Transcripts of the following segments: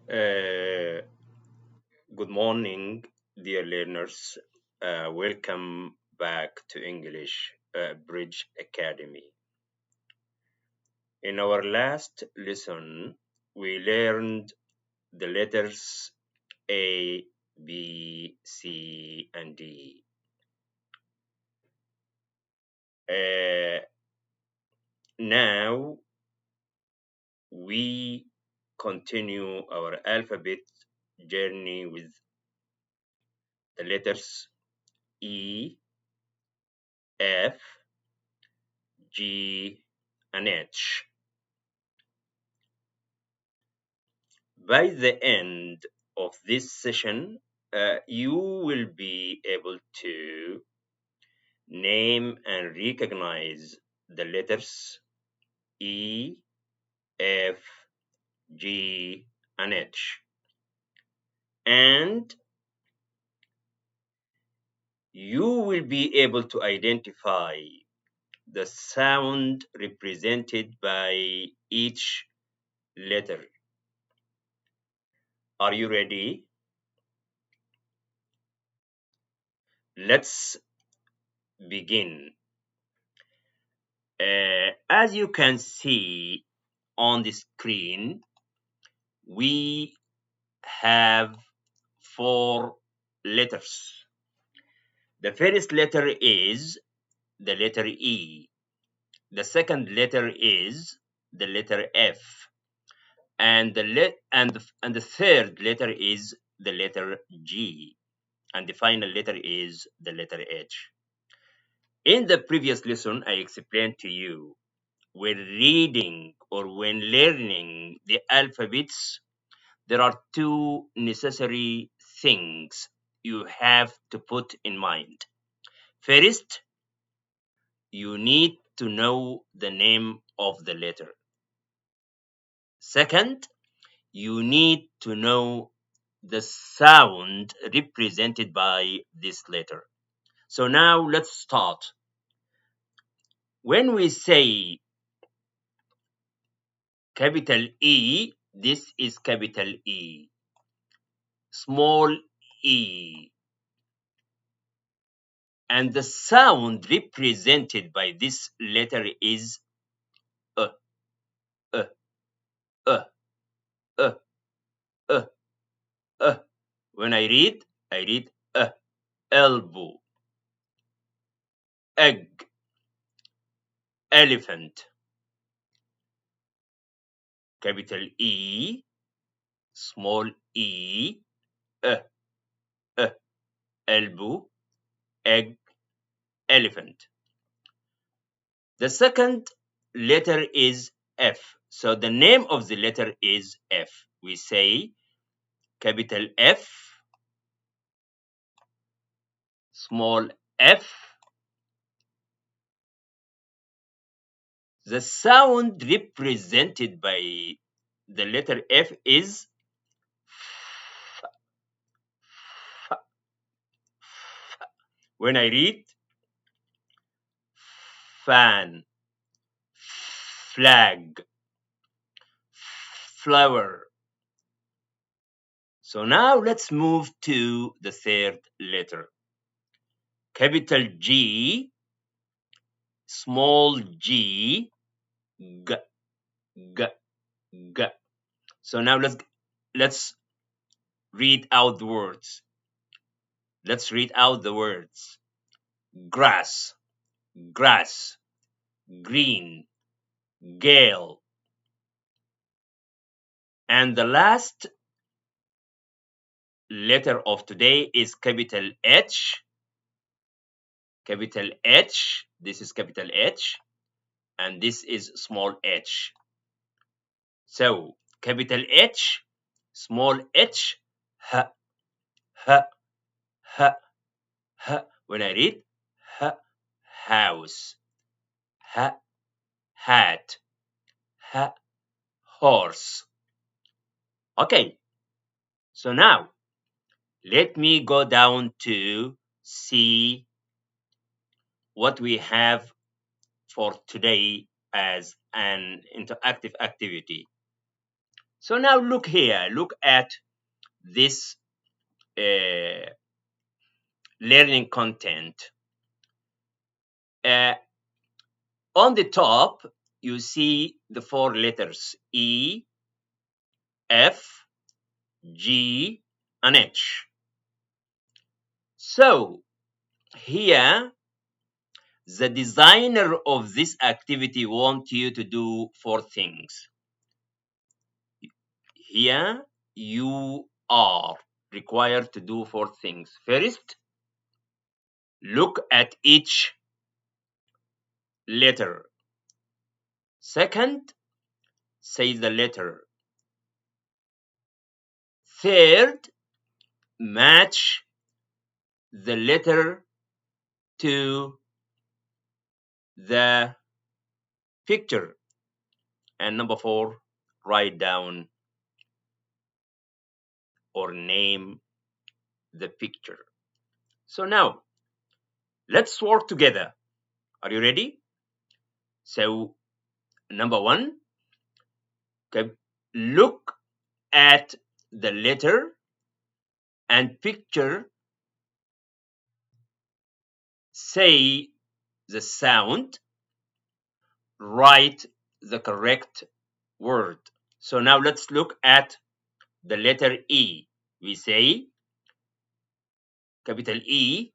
Uh, Good morning, dear learners. Welcome back to English Bridge Academy. In our last lesson, we learned the letters A, B, C, and D. Uh, Now we continue our alphabet journey with the letters E, F, G, and H. By the end of this session, you will be able to name and recognize the letters E, F, G, and H. And you will be able to identify the sound represented by each letter. Are you ready? Let's begin. As you can see on the screen, we have four letters. The first letter is the letter E. The second letter is the letter F. And the third letter is the letter G. And the final letter is the letter H. In the previous lesson, I explained to you when reading or when learning the alphabets, there are two necessary things you have to put in mind. First, you need to know the name of the letter. Second, you need to know the sound represented by this letter. So now let's start. When we say capital E, this is capital E. Small e. And the sound represented by this letter is uh, uh, uh, uh, uh, uh. When I read elbow, egg, elephant. Capital E, small e, uh, uh, elbow, egg, elephant. The second letter is F. So the name of the letter is F. We say capital F, small f. The sound represented by the letter F is f. When I read fan, flag, flower. So now let's move to the third letter. Capital G, small g, g, g, g. So now let's read out the words. Let's read out the words. Grass, grass, green, gale. And the last letter of today is capital H. Capital H. This is capital H. And this is small h. So capital H, small h, h, h, h, h. When I read h, house, h, hat, h, horse. Okay, so now let me go down to see what we have for today as an interactive activity. So now look here, look at this learning content. On the top, you see the 4 letters E, F, G, and H. So here, the designer of this activity wants you to do 4 things. Here, you are required to do 4 things. First, look at each letter. Second, say the letter. Third, match the letter to the picture. And number 4, write down or name the picture. So now, let's work together. Are you ready? So, number 1, okay, look at the letter and picture, say the sound, write the correct word. So now let's look at the letter E. We say capital E,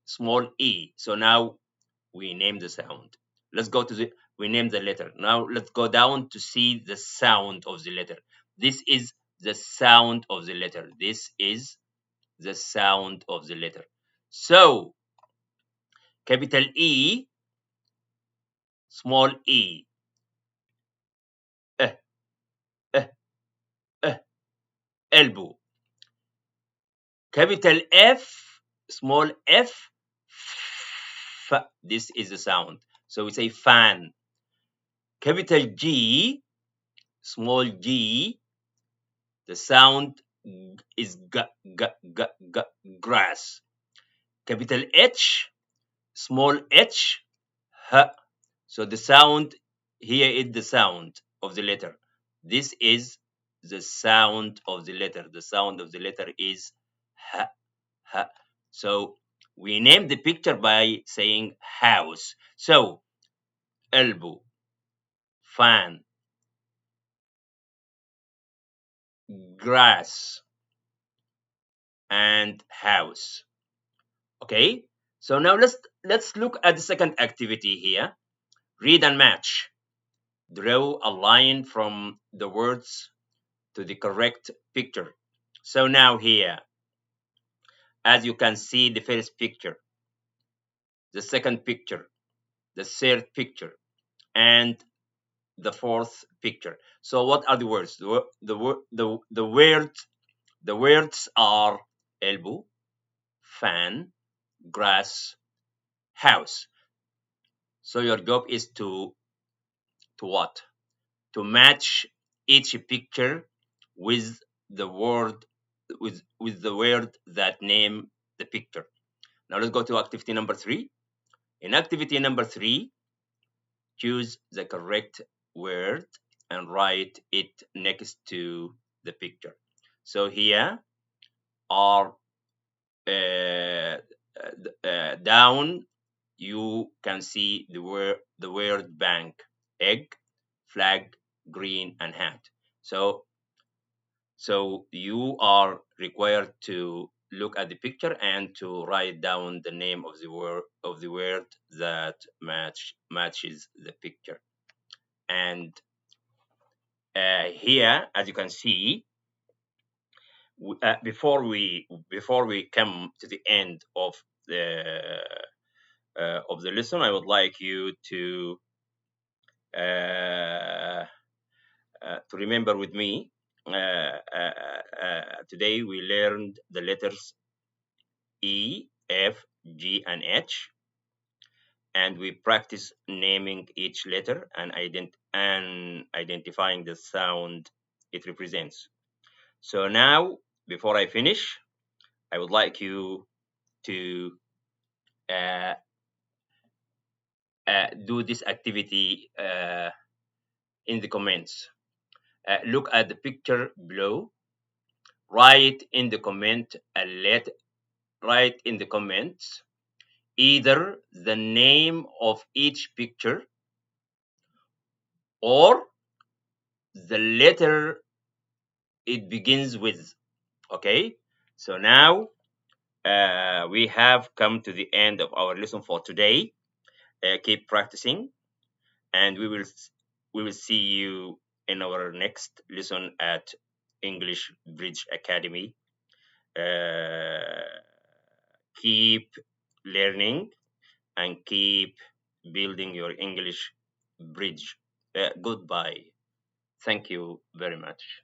small e. So now we name the sound. Let's go to we name the letter. Now let's go down to see the sound of the letter. This is the sound of the letter. This is the sound of the letter. So capital E, small e. Eh, eh, elbow. Capital F, small f. This is the sound. So we say fan. Capital G, small g. The sound is grass. Capital H, small h, h. So the sound here is the sound of the letter. This is the sound of the letter. The sound of the letter is h, h. So we name the picture by saying house. So elbow, fan, grass, and house. Okay. So now let's look at the second activity here. Read and match. Draw a line from the words to the correct picture. So now here, as you can see, the first picture, the second picture, the third picture, and the fourth picture. So what are the words? The words are elbow, fan, grass, house. So your job is to what? To match each picture with the word with the word that name the picture. Now let's go to activity number 3. In activity number 3, choose the correct word and write it next to the picture. So here are down you can see the word bank, egg, flag, green, and hat. So you are required to look at the picture and to write down the name of the word that matches the picture. And here, as you can see, before we come to the end of the lesson, I would like you to remember with me. Today we learned the letters E, F, G, and H, and we practice naming each letter and identifying the sound it represents. So now, before I finish, I would like you to uh, do this activity in the comments. Look at the picture below. Write in the comment write in the comments either the name of each picture or the letter it begins with. Okay, so now we have come to the end of our lesson for today. Keep practicing, and we will see you in our next lesson at English Bridge Academy. Uh, Keep learning and keep building your English bridge. Goodbye. Thank you very much.